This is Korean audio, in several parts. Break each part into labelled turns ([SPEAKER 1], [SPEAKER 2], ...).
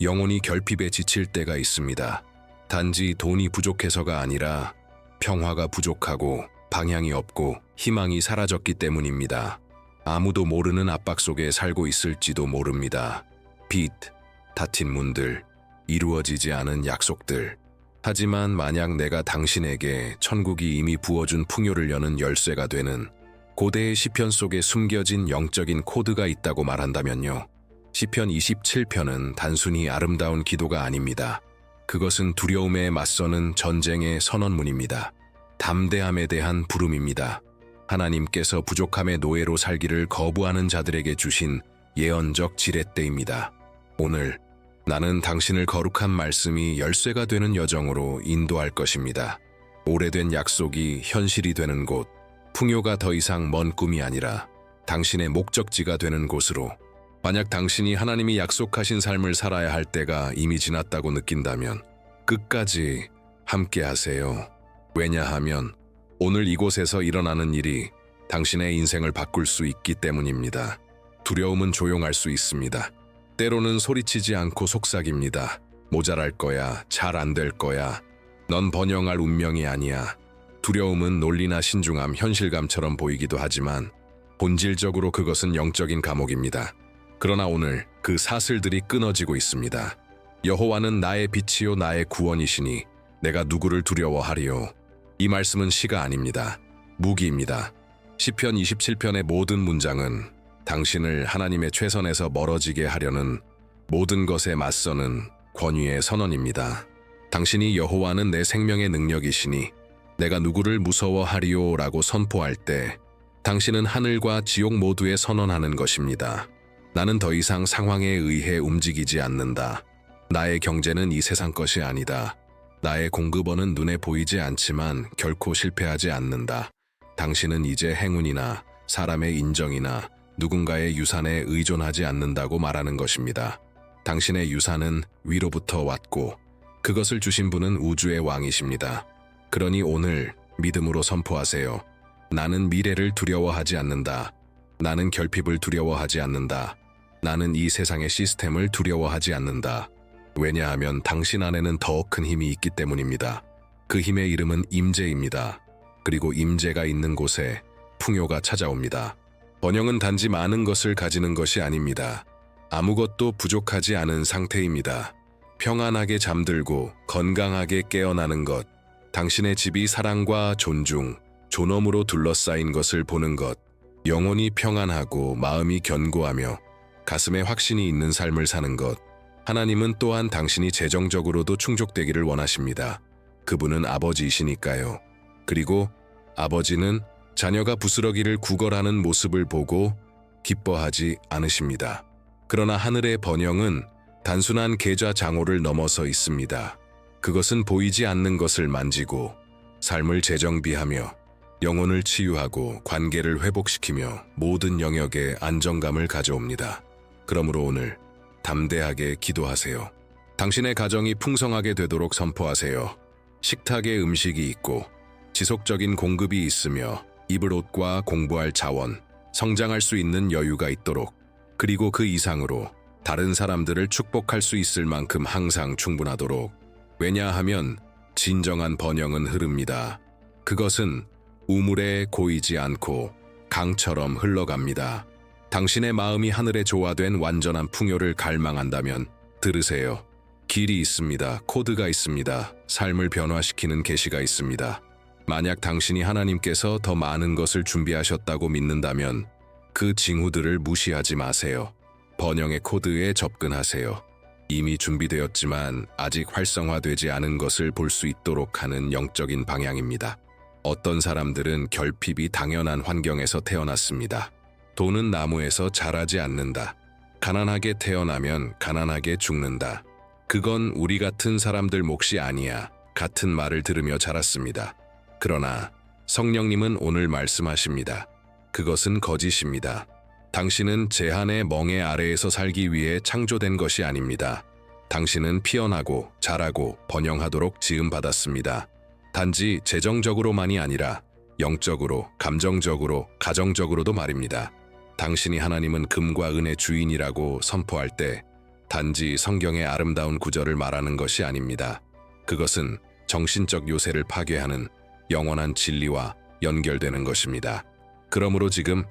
[SPEAKER 1] 영혼이 결핍에 지칠 때가 있습니다. 단지 돈이 부족해서가 아니라 평화가 부족하고 방향이 없고 희망이 사라졌기 때문입니다. 아무도 모르는 압박 속에 살고 있을지도 모릅니다. 빚, 닫힌 문들, 이루어지지 않은 약속들. 하지만 만약 내가 당신에게 천국이 이미 부어준 풍요를 여는 열쇠가 되는 고대의 시편 속에 숨겨진 영적인 코드가 있다고 말한다면요. 시편 27편은 단순히 아름다운 기도가 아닙니다. 그것은 두려움에 맞서는 전쟁의 선언문입니다. 담대함에 대한 부름입니다. 하나님께서 부족함의 노예로 살기를 거부하는 자들에게 주신 예언적 지렛대입니다. 오늘 나는 당신을 거룩한 말씀이 열쇠가 되는 여정으로 인도할 것입니다. 오래된 약속이 현실이 되는 곳, 풍요가 더 이상 먼 꿈이 아니라 당신의 목적지가 되는 곳으로. 만약 당신이 하나님이 약속하신 삶을 살아야 할 때가 이미 지났다고 느낀다면 끝까지 함께 하세요. 왜냐하면 오늘 이곳에서 일어나는 일이 당신의 인생을 바꿀 수 있기 때문입니다. 두려움은 조용할 수 있습니다. 때로는 소리치지 않고 속삭입니다. 모자랄 거야, 잘 안 될 거야. 넌 번영할 운명이 아니야. 두려움은 논리나 신중함, 현실감처럼 보이기도 하지만 본질적으로 그것은 영적인 감옥입니다. 그러나 오늘 그 사슬들이 끊어지고 있습니다. 여호와는 나의 빛이요 나의 구원이시니 내가 누구를 두려워하리요. 이 말씀은 시가 아닙니다. 무기입니다. 시편 27편의 모든 문장은 당신을 하나님의 최선에서 멀어지게 하려는 모든 것에 맞서는 권위의 선언입니다. 당신이 여호와는 내 생명의 능력이시니 내가 누구를 무서워하리요 라고 선포할 때 당신은 하늘과 지옥 모두에 선언하는 것입니다. 나는 더 이상 상황에 의해 움직이지 않는다. 나의 경제는 이 세상 것이 아니다. 나의 공급원은 눈에 보이지 않지만 결코 실패하지 않는다. 당신은 이제 행운이나 사람의 인정이나 누군가의 유산에 의존하지 않는다고 말하는 것입니다. 당신의 유산은 위로부터 왔고 그것을 주신 분은 우주의 왕이십니다. 그러니 오늘 믿음으로 선포하세요. 나는 미래를 두려워하지 않는다. 나는 결핍을 두려워하지 않는다. 나는 이 세상의 시스템을 두려워하지 않는다. 왜냐하면 당신 안에는 더 큰 힘이 있기 때문입니다. 그 힘의 이름은 임재입니다. 그리고 임재가 있는 곳에 풍요가 찾아옵니다. 번영은 단지 많은 것을 가지는 것이 아닙니다. 아무것도 부족하지 않은 상태입니다. 평안하게 잠들고 건강하게 깨어나는 것, 당신의 집이 사랑과 존중, 존엄으로 둘러싸인 것을 보는 것, 영혼이 평안하고 마음이 견고하며 가슴에 확신이 있는 삶을 사는 것. 하나님은 또한 당신이 재정적으로도 충족되기를 원하십니다. 그분은 아버지이시니까요. 그리고 아버지는 자녀가 부스러기를 구걸하는 모습을 보고 기뻐하지 않으십니다. 그러나 하늘의 번영은 단순한 계좌 장호를 넘어서 있습니다. 그것은 보이지 않는 것을 만지고 삶을 재정비하며 영혼을 치유하고 관계를 회복시키며 모든 영역에 안정감을 가져옵니다. 그러므로 오늘 담대하게 기도하세요. 당신의 가정이 풍성하게 되도록 선포하세요. 식탁에 음식이 있고 지속적인 공급이 있으며 입을 옷과 공부할 자원, 성장할 수 있는 여유가 있도록, 그리고 그 이상으로 다른 사람들을 축복할 수 있을 만큼 항상 충분하도록. 왜냐하면 진정한 번영은 흐릅니다. 그것은 우물에 고이지 않고 강처럼 흘러갑니다. 당신의 마음이 하늘에 조화된 완전한 풍요를 갈망한다면 들으세요. 길이 있습니다. 코드가 있습니다. 삶을 변화시키는 계시가 있습니다. 만약 당신이 하나님께서 더 많은 것을 준비하셨다고 믿는다면 그 징후들을 무시하지 마세요. 번영의 코드에 접근하세요. 이미 준비되었지만 아직 활성화되지 않은 것을 볼 수 있도록 하는 영적인 방향입니다. 어떤 사람들은 결핍이 당연한 환경에서 태어났습니다. 돈은 나무에서 자라지 않는다. 가난하게 태어나면 가난하게 죽는다. 그건 우리 같은 사람들 몫이 아니야. 같은 말을 들으며 자랐습니다. 그러나 성령님은 오늘 말씀하십니다. 그것은 거짓입니다. 당신은 제한의 멍에 아래에서 살기 위해 창조된 것이 아닙니다. 당신은 피어나고 자라고 번영하도록 지음받았습니다. 단지 재정적으로만이 아니라 영적으로, 감정적으로, 가정적으로도 말입니다. 당신이 하나님은 금과 은의 주인이라고 선포할 때 단지 성경의 아름다운 구절을 말하는 것이 아닙니다. 그것은 정신적 요새를 파괴하는 영원한 진리와 연결되는 것입니다. 그러므로 지금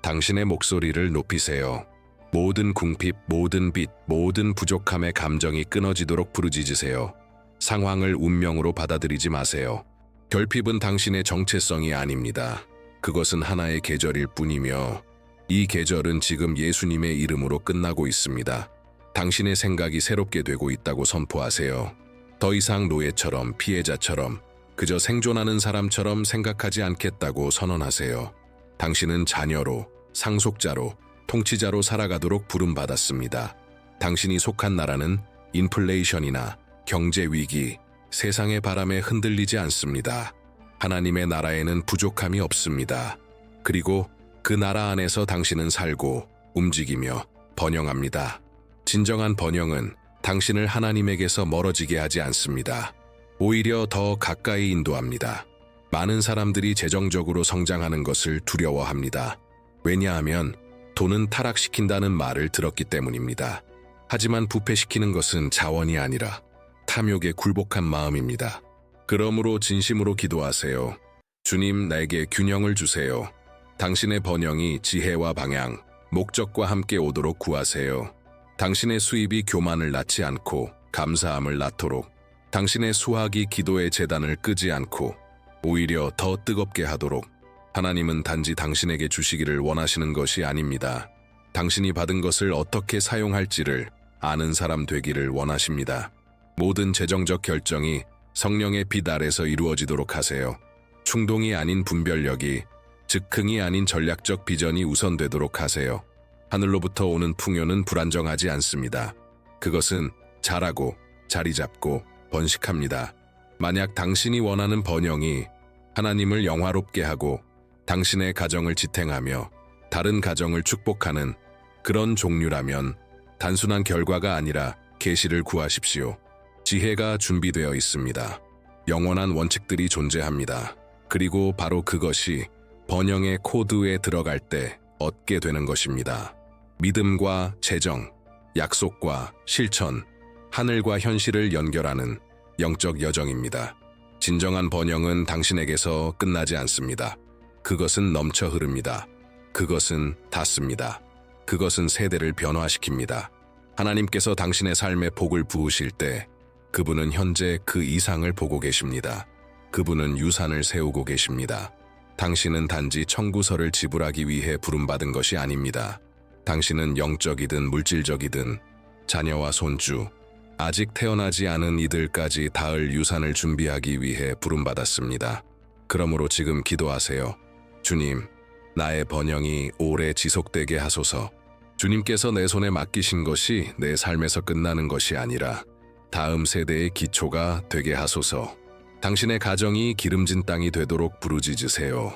[SPEAKER 1] 당신의 목소리를 높이세요. 모든 궁핍, 모든 빚, 모든 부족함의 감정이 끊어지도록 부르짖으세요. 상황을 운명으로 받아들이지 마세요. 결핍은 당신의 정체성이 아닙니다. 그것은 하나의 계절일 뿐이며 이 계절은 지금 예수님의 이름으로 끝나고 있습니다. 당신의 생각이 새롭게 되고 있다고 선포하세요. 더 이상 노예처럼, 피해자처럼, 그저 생존하는 사람처럼 생각하지 않겠다고 선언하세요. 당신은 자녀로, 상속자로, 통치자로 살아가도록 부름받았습니다. 당신이 속한 나라는 인플레이션이나 경제 위기, 세상의 바람에 흔들리지 않습니다. 하나님의 나라에는 부족함이 없습니다. 그리고 그 나라 안에서 당신은 살고 움직이며 번영합니다. 진정한 번영은 당신을 하나님에게서 멀어지게 하지 않습니다. 오히려 더 가까이 인도합니다. 많은 사람들이 재정적으로 성장하는 것을 두려워합니다. 왜냐하면 돈은 타락시킨다는 말을 들었기 때문입니다. 하지만 부패시키는 것은 자원이 아니라 탐욕에 굴복한 마음입니다. 그러므로 진심으로 기도하세요. 주님, 나에게 균형을 주세요. 당신의 번영이 지혜와 방향, 목적과 함께 오도록 구하세요. 당신의 수입이 교만을 낳지 않고 감사함을 낳도록, 당신의 수확이 기도의 재단을 끄지 않고 오히려 더 뜨겁게 하도록. 하나님은 단지 당신에게 주시기를 원하시는 것이 아닙니다. 당신이 받은 것을 어떻게 사용할지를 아는 사람 되기를 원하십니다. 모든 재정적 결정이 성령의 빛 아래서 이루어지도록 하세요. 충동이 아닌 분별력이, 즉흥이 아닌 전략적 비전이 우선되도록 하세요. 하늘로부터 오는 풍요는 불안정하지 않습니다. 그것은 자라고 자리 잡고 번식합니다. 만약 당신이 원하는 번영이 하나님을 영화롭게 하고 당신의 가정을 지탱하며 다른 가정을 축복하는 그런 종류라면 단순한 결과가 아니라 계시를 구하십시오. 지혜가 준비되어 있습니다. 영원한 원칙들이 존재합니다. 그리고 바로 그것이 번영의 코드에 들어갈 때 얻게 되는 것입니다. 믿음과 재정, 약속과 실천, 하늘과 현실을 연결하는 영적 여정입니다. 진정한 번영은 당신에게서 끝나지 않습니다. 그것은 넘쳐 흐릅니다. 그것은 닿습니다. 그것은 세대를 변화시킵니다. 하나님께서 당신의 삶에 복을 부으실 때 그분은 현재 그 이상을 보고 계십니다. 그분은 유산을 세우고 계십니다. 당신은 단지 청구서를 지불하기 위해 부름받은 것이 아닙니다. 당신은 영적이든 물질적이든 자녀와 손주, 아직 태어나지 않은 이들까지 닿을 유산을 준비하기 위해 부름받았습니다. 그러므로 지금 기도하세요. 주님, 나의 번영이 오래 지속되게 하소서. 주님께서 내 손에 맡기신 것이 내 삶에서 끝나는 것이 아니라 다음 세대의 기초가 되게 하소서. 당신의 가정이 기름진 땅이 되도록 부르짖으세요.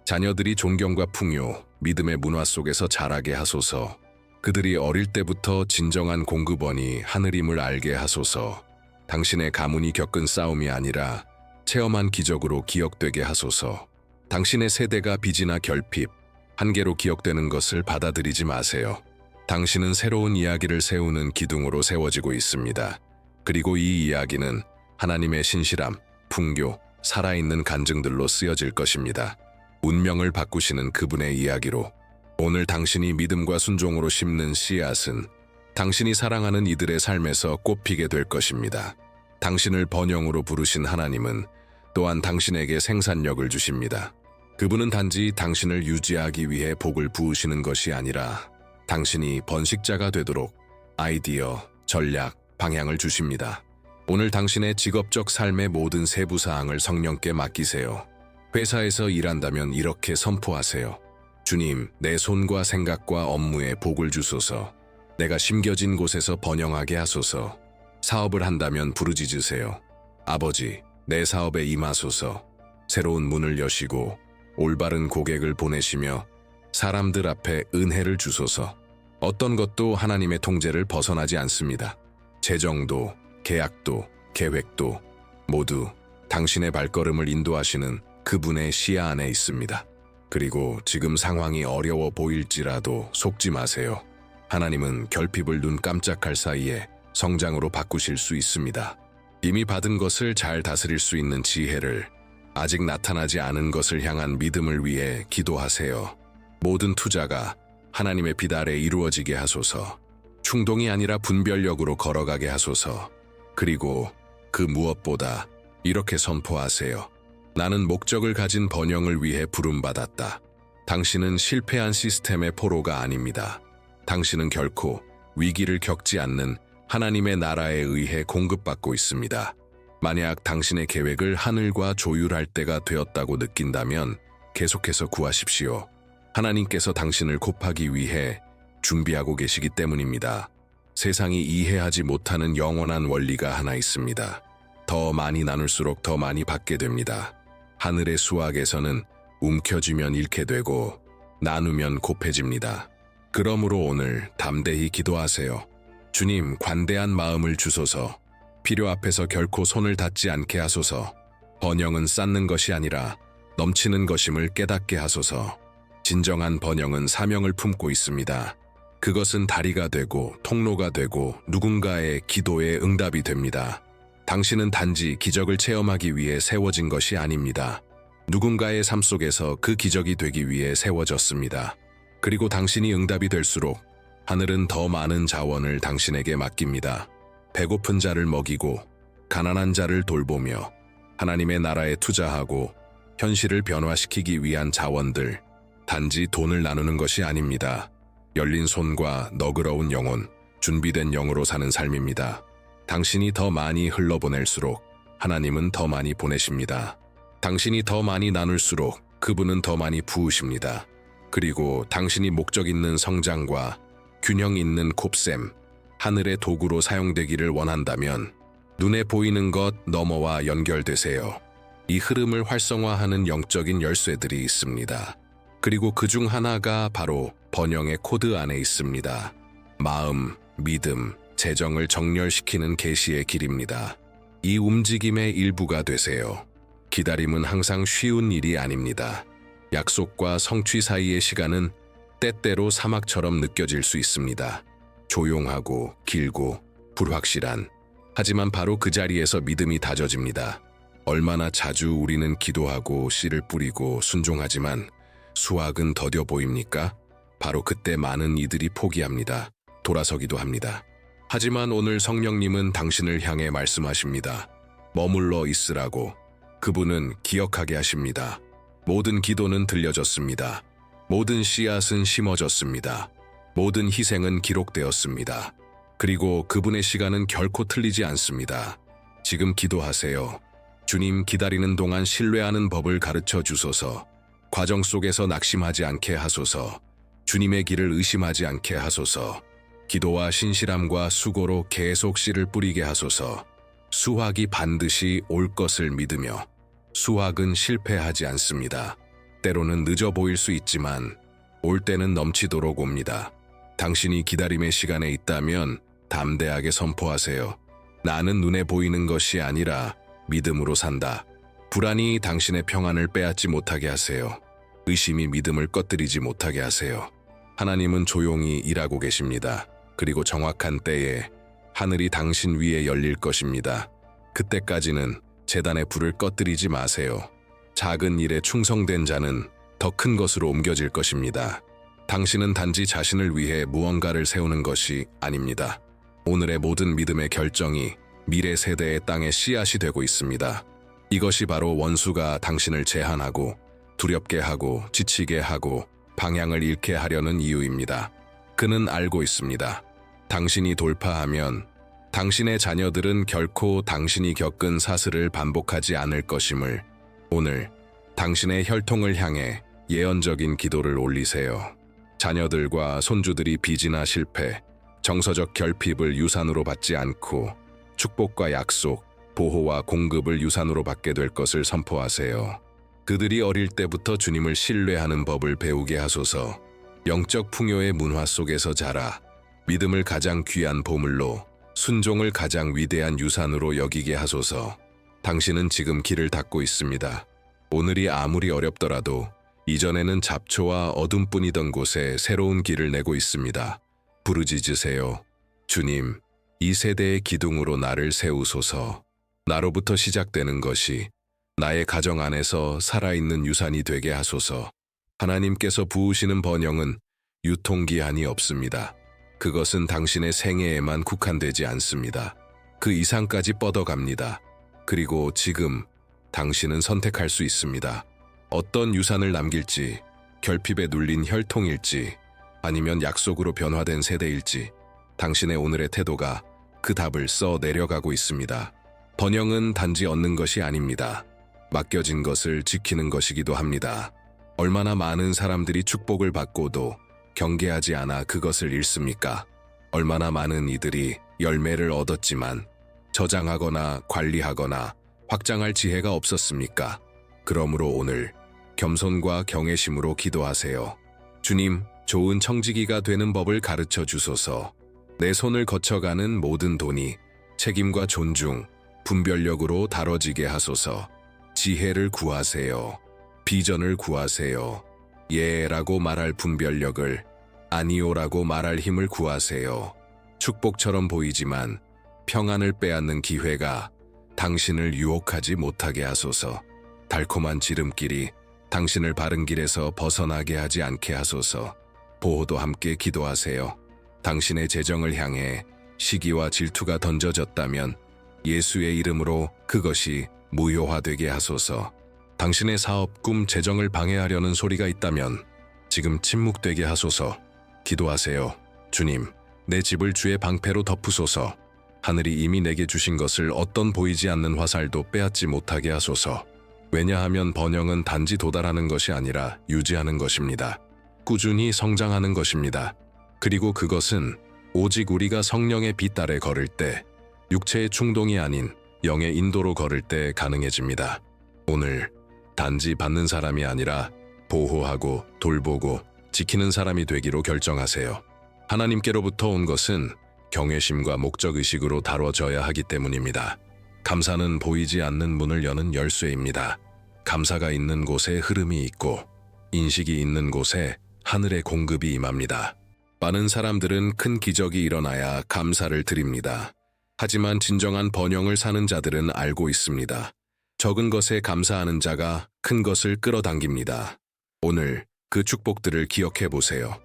[SPEAKER 1] 자녀들이 존경과 풍요, 믿음의 문화 속에서 자라게 하소서. 그들이 어릴 때부터 진정한 공급원이 하늘임을 알게 하소서. 당신의 가문이 겪은 싸움이 아니라 체험한 기적으로 기억되게 하소서. 당신의 세대가 빚이나 결핍, 한계로 기억되는 것을 받아들이지 마세요. 당신은 새로운 이야기를 세우는 기둥으로 세워지고 있습니다. 그리고 이 이야기는 하나님의 신실함, 풍요, 살아있는 간증들로 쓰여질 것입니다. 운명을 바꾸시는 그분의 이야기로. 오늘 당신이 믿음과 순종으로 심는 씨앗은 당신이 사랑하는 이들의 삶에서 꽃피게 될 것입니다. 당신을 번영으로 부르신 하나님은 또한 당신에게 생산력을 주십니다. 그분은 단지 당신을 유지하기 위해 복을 부으시는 것이 아니라 당신이 번식자가 되도록 아이디어, 전략, 방향을 주십니다. 오늘 당신의 직업적 삶의 모든 세부사항을 성령께 맡기세요. 회사에서 일한다면 이렇게 선포하세요. 주님, 내 손과 생각과 업무에 복을 주소서. 내가 심겨진 곳에서 번영하게 하소서. 사업을 한다면 부르짖으세요. 아버지, 내 사업에 임하소서. 새로운 문을 여시고 올바른 고객을 보내시며 사람들 앞에 은혜를 주소서. 어떤 것도 하나님의 통제를 벗어나지 않습니다. 재정도, 계약도, 계획도 모두 당신의 발걸음을 인도하시는 그분의 시야 안에 있습니다. 그리고 지금 상황이 어려워 보일지라도 속지 마세요. 하나님은 결핍을 눈 깜짝할 사이에 성장으로 바꾸실 수 있습니다. 이미 받은 것을 잘 다스릴 수 있는 지혜를, 아직 나타나지 않은 것을 향한 믿음을 위해 기도하세요. 모든 투자가 하나님의 빛 아래 이루어지게 하소서. 충동이 아니라 분별력으로 걸어가게 하소서. 그리고 그 무엇보다 이렇게 선포하세요. 나는 목적을 가진 번영을 위해 부름받았다. 당신은 실패한 시스템의 포로가 아닙니다. 당신은 결코 위기를 겪지 않는 하나님의 나라에 의해 공급받고 있습니다. 만약 당신의 계획을 하늘과 조율할 때가 되었다고 느낀다면 계속해서 구하십시오. 하나님께서 당신을 곱하기 위해 준비하고 계시기 때문입니다. 세상이 이해하지 못하는 영원한 원리가 하나 있습니다. 더 많이 나눌수록 더 많이 받게 됩니다. 하늘의 수학에서는 움켜쥐면 잃게 되고 나누면 곱해집니다. 그러므로 오늘 담대히 기도하세요. 주님, 관대한 마음을 주소서. 필요 앞에서 결코 손을 닿지 않게 하소서. 번영은 쌓는 것이 아니라 넘치는 것임을 깨닫게 하소서. 진정한 번영은 사명을 품고 있습니다. 그것은 다리가 되고 통로가 되고 누군가의 기도에 응답이 됩니다. 당신은 단지 기적을 체험하기 위해 세워진 것이 아닙니다. 누군가의 삶 속에서 그 기적이 되기 위해 세워졌습니다. 그리고 당신이 응답이 될수록 하늘은 더 많은 자원을 당신에게 맡깁니다. 배고픈 자를 먹이고 가난한 자를 돌보며 하나님의 나라에 투자하고 현실을 변화시키기 위한 자원들, 단지 돈을 나누는 것이 아닙니다. 열린 손과 너그러운 영혼, 준비된 영으로 사는 삶입니다. 당신이 더 많이 흘러보낼수록 하나님은 더 많이 보내십니다. 당신이 더 많이 나눌수록 그분은 더 많이 부으십니다. 그리고 당신이 목적 있는 성장과 균형 있는 곱셈, 하늘의 도구로 사용되기를 원한다면 눈에 보이는 것 너머와 연결되세요. 이 흐름을 활성화하는 영적인 열쇠들이 있습니다. 그리고 그 중 하나가 바로 번영의 코드 안에 있습니다. 마음, 믿음, 재정을 정렬시키는 계시의 길입니다. 이 움직임의 일부가 되세요. 기다림은 항상 쉬운 일이 아닙니다. 약속과 성취 사이의 시간은 때때로 사막처럼 느껴질 수 있습니다. 조용하고 길고 불확실한, 하지만 바로 그 자리에서 믿음이 다져집니다. 얼마나 자주 우리는 기도하고 씨를 뿌리고 순종하지만 수확은 더뎌 보입니까? 바로 그때 많은 이들이 포기합니다. 돌아서기도 합니다. 하지만 오늘 성령님은 당신을 향해 말씀하십니다. 머물러 있으라고. 그분은 기억하게 하십니다. 모든 기도는 들려졌습니다. 모든 씨앗은 심어졌습니다. 모든 희생은 기록되었습니다. 그리고 그분의 시간은 결코 틀리지 않습니다. 지금 기도하세요. 주님, 기다리는 동안 신뢰하는 법을 가르쳐 주소서. 과정 속에서 낙심하지 않게 하소서. 주님의 길을 의심하지 않게 하소서. 기도와 신실함과 수고로 계속 씨를 뿌리게 하소서. 수확이 반드시 올 것을 믿으며, 수확은 실패하지 않습니다. 때로는 늦어 보일 수 있지만 올 때는 넘치도록 옵니다. 당신이 기다림의 시간에 있다면 담대하게 선포하세요. 나는 눈에 보이는 것이 아니라 믿음으로 산다. 불안이 당신의 평안을 빼앗지 못하게 하세요. 의심이 믿음을 꺼뜨리지 못하게 하세요. 하나님은 조용히 일하고 계십니다. 그리고 정확한 때에 하늘이 당신 위에 열릴 것입니다. 그때까지는 제단의 불을 꺼뜨리지 마세요. 작은 일에 충성된 자는 더 큰 것으로 옮겨질 것입니다. 당신은 단지 자신을 위해 무언가를 세우는 것이 아닙니다. 오늘의 모든 믿음의 결정이 미래 세대의 땅의 씨앗이 되고 있습니다. 이것이 바로 원수가 당신을 제한하고 두렵게 하고 지치게 하고 방향을 잃게 하려는 이유입니다. 그는 알고 있습니다. 당신이 돌파하면 당신의 자녀들은 결코 당신이 겪은 사슬을 반복하지 않을 것임을. 오늘 당신의 혈통을 향해 예언적인 기도를 올리세요. 자녀들과 손주들이 빚이나 실패, 정서적 결핍을 유산으로 받지 않고 축복과 약속, 보호와 공급을 유산으로 받게 될 것을 선포하세요. 그들이 어릴 때부터 주님을 신뢰하는 법을 배우게 하소서. 영적 풍요의 문화 속에서 자라 믿음을 가장 귀한 보물로, 순종을 가장 위대한 유산으로 여기게 하소서. 당신은 지금 길을 닫고 있습니다. 오늘이 아무리 어렵더라도 이전에는 잡초와 어둠뿐이던 곳에 새로운 길을 내고 있습니다. 부르짖으세요. 주님, 이 세대의 기둥으로 나를 세우소서. 나로부터 시작되는 것이 나의 가정 안에서 살아있는 유산이 되게 하소서. 하나님께서 부으시는 번영은 유통기한이 없습니다. 그것은 당신의 생애에만 국한되지 않습니다. 그 이상까지 뻗어갑니다. 그리고 지금 당신은 선택할 수 있습니다. 어떤 유산을 남길지, 결핍에 눌린 혈통일지, 아니면 약속으로 변화된 세대일지, 당신의 오늘의 태도가 그 답을 써 내려가고 있습니다. 번영은 단지 얻는 것이 아닙니다. 맡겨진 것을 지키는 것이기도 합니다. 얼마나 많은 사람들이 축복을 받고도 경계하지 않아 그것을 잃습니까? 얼마나 많은 이들이 열매를 얻었지만 저장하거나 관리하거나 확장할 지혜가 없었습니까? 그러므로 오늘 겸손과 경외심으로 기도하세요. 주님, 좋은 청지기가 되는 법을 가르쳐 주소서. 내 손을 거쳐가는 모든 돈이 책임과 존중, 분별력으로 다뤄지게 하소서. 지혜를 구하세요. 비전을 구하세요. 예라고 말할 분별력을, 아니오라고 말할 힘을 구하세요. 축복처럼 보이지만 평안을 빼앗는 기회가 당신을 유혹하지 못하게 하소서. 달콤한 지름길이 당신을 바른 길에서 벗어나게 하지 않게 하소서. 보호도 함께 기도하세요. 당신의 재정을 향해 시기와 질투가 던져졌다면 예수의 이름으로 그것이 무효화되게 하소서. 당신의 사업, 꿈, 재정을 방해하려는 소리가 있다면 지금 침묵되게 하소서. 기도하세요. 주님, 내 집을 주의 방패로 덮으소서. 하늘이 이미 내게 주신 것을 어떤 보이지 않는 화살도 빼앗지 못하게 하소서. 왜냐하면 번영은 단지 도달하는 것이 아니라 유지하는 것입니다. 꾸준히 성장하는 것입니다. 그리고 그것은 오직 우리가 성령의 빛 아래 걸을 때, 육체의 충동이 아닌 영의 인도로 걸을 때 가능해집니다. 오늘 단지 받는 사람이 아니라 보호하고 돌보고 지키는 사람이 되기로 결정하세요. 하나님께로부터 온 것은 경외심과 목적의식으로 다뤄져야 하기 때문입니다. 감사는 보이지 않는 문을 여는 열쇠입니다. 감사가 있는 곳에 흐름이 있고 인식이 있는 곳에 하늘의 공급이 임합니다. 많은 사람들은 큰 기적이 일어나야 감사를 드립니다. 하지만 진정한 번영을 사는 자들은 알고 있습니다. 적은 것에 감사하는 자가 큰 것을 끌어당깁니다. 오늘 그 축복들을 기억해 보세요.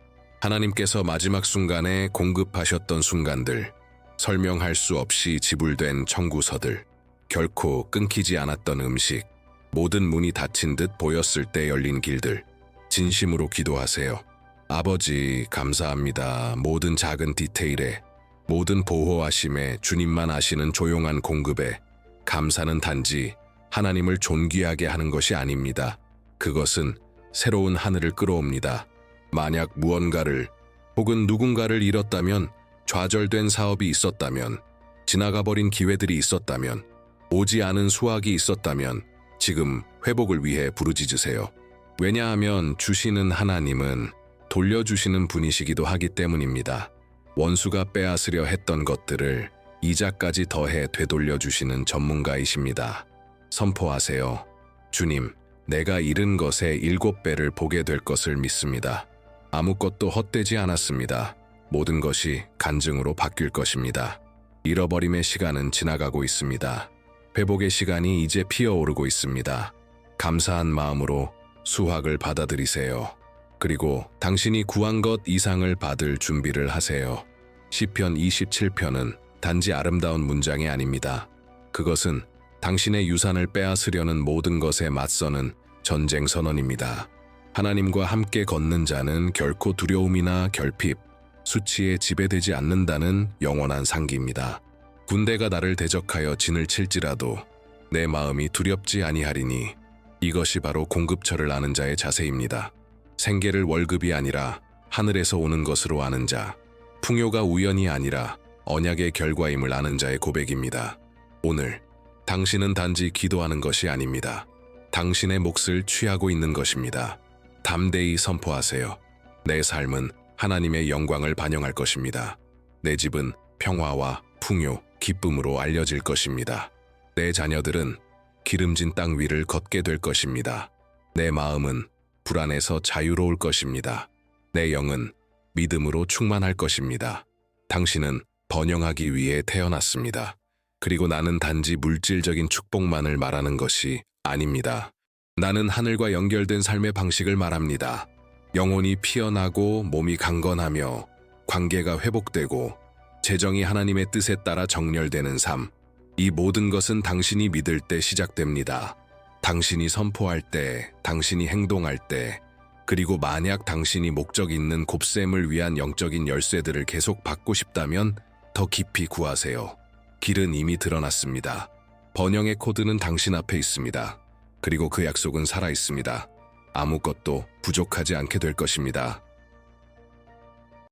[SPEAKER 1] 하나님께서 마지막 순간에 공급하셨던 순간들, 설명할 수 없이 지불된 청구서들, 결코 끊기지 않았던 음식, 모든 문이 닫힌 듯 보였을 때 열린 길들, 진심으로 기도하세요. 아버지, 감사합니다. 모든 작은 디테일에, 모든 보호하심에, 주님만 아시는 조용한 공급에, 감사는 단지 하나님을 존귀하게 하는 것이 아닙니다. 그것은 새로운 하늘을 끌어옵니다. 만약 무언가를 혹은 누군가를 잃었다면, 좌절된 사업이 있었다면, 지나가버린 기회들이 있었다면, 오지 않은 수확이 있었다면 지금 회복을 위해 부르짖으세요. 왜냐하면 주시는 하나님은 돌려주시는 분이시기도 하기 때문입니다. 원수가 빼앗으려 했던 것들을 이자까지 더해 되돌려주시는 전문가이십니다. 선포하세요. 주님, 내가 잃은 것의 7배를 보게 될 것을 믿습니다. 아무것도 헛되지 않았습니다. 모든 것이 간증으로 바뀔 것입니다. 잃어버림의 시간은 지나가고 있습니다. 회복의 시간이 이제 피어오르고 있습니다. 감사한 마음으로 수확을 받아들이세요. 그리고 당신이 구한 것 이상을 받을 준비를 하세요. 시편 27편은 단지 아름다운 문장이 아닙니다. 그것은 당신의 유산을 빼앗으려는 모든 것에 맞서는 전쟁 선언입니다. 하나님과 함께 걷는 자는 결코 두려움이나 결핍, 수치에 지배되지 않는다는 영원한 상기입니다. 군대가 나를 대적하여 진을 칠지라도 내 마음이 두렵지 아니하리니, 이것이 바로 공급처를 아는 자의 자세입니다. 생계를 월급이 아니라 하늘에서 오는 것으로 아는 자, 풍요가 우연이 아니라 언약의 결과임을 아는 자의 고백입니다. 오늘 당신은 단지 기도하는 것이 아닙니다. 당신의 몫을 취하고 있는 것입니다. 담대히 선포하세요. 내 삶은 하나님의 영광을 반영할 것입니다. 내 집은 평화와 풍요, 기쁨으로 알려질 것입니다. 내 자녀들은 기름진 땅 위를 걷게 될 것입니다. 내 마음은 불안에서 자유로울 것입니다. 내 영은 믿음으로 충만할 것입니다. 당신은 번영하기 위해 태어났습니다. 그리고 나는 단지 물질적인 축복만을 말하는 것이 아닙니다. 나는 하늘과 연결된 삶의 방식을 말합니다. 영혼이 피어나고 몸이 강건하며 관계가 회복되고 재정이 하나님의 뜻에 따라 정렬되는 삶. 이 모든 것은 당신이 믿을 때 시작됩니다. 당신이 선포할 때, 당신이 행동할 때, 그리고 만약 당신이 목적 있는 곱셈을 위한 영적인 열쇠들을 계속 받고 싶다면 더 깊이 구하세요. 길은 이미 드러났습니다. 번영의 코드는 당신 앞에 있습니다. 그리고 그 약속은 살아 있습니다. 아무것도 부족하지 않게 될 것입니다.